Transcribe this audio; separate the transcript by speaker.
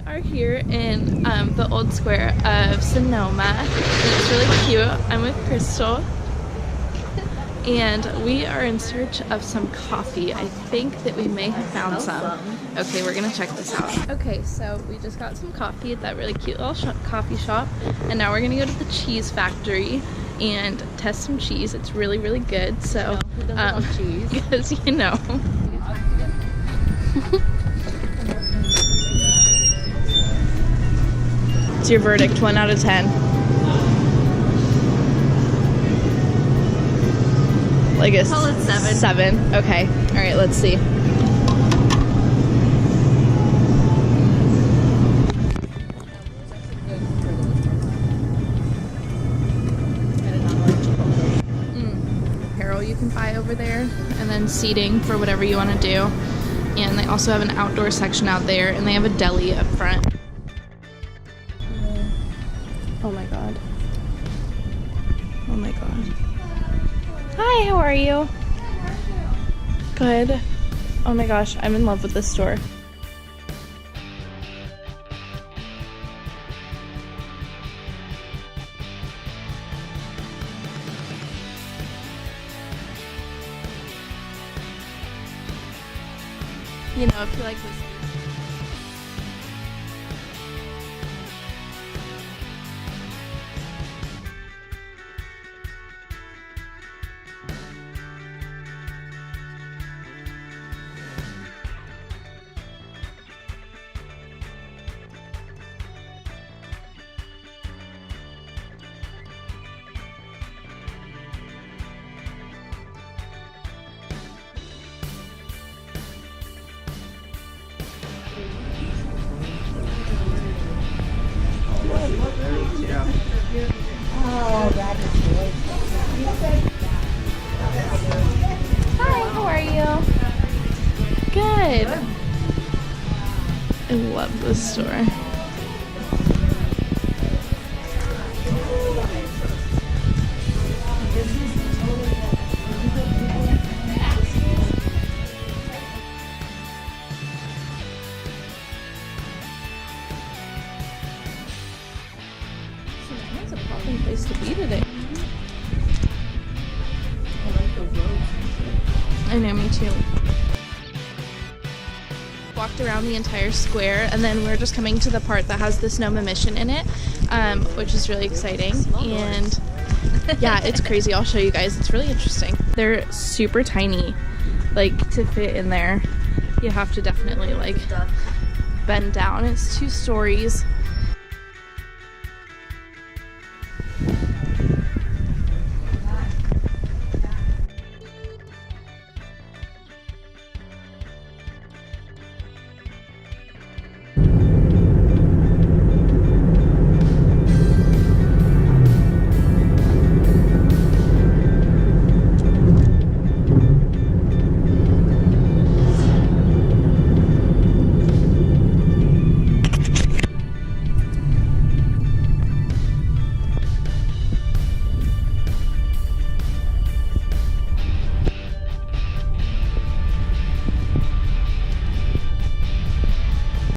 Speaker 1: are here in the old square of Sonoma, and it's really cute. I'm with Crystal, and we are in search of some coffee. I think that we may have found some. Okay, we're gonna check this out. Okay, so we just got some coffee at that really cute little coffee shop, and now we're gonna go to the cheese factory and test some cheese. It's really, really good. So,
Speaker 2: who doesn't love cheese?
Speaker 1: Because you know. What's your verdict? 1 out of 10. Like a
Speaker 2: Call it 7.
Speaker 1: 7. Okay. All right. Let's see. Apparel you can buy over there, and then seating for whatever you want to do. And they also have an outdoor section out there, and they have a deli up front. Oh my god. Oh my god. Hi, how are you? Good. Oh my gosh, I'm in love with this store. You know, if you like whiskey.
Speaker 2: Oh, that is great.
Speaker 1: Hi, how are you? Good. I love this store. It's a popping place to be today.
Speaker 2: I like those roads.
Speaker 1: I know, me too. Walked around the entire square, and then we're just coming to the part that has the Sonoma Mission in it, which is really exciting. And yeah, it's crazy. I'll show you guys. It's really interesting. They're super tiny, like to fit in there. You have to definitely like bend down. It's 2 stories,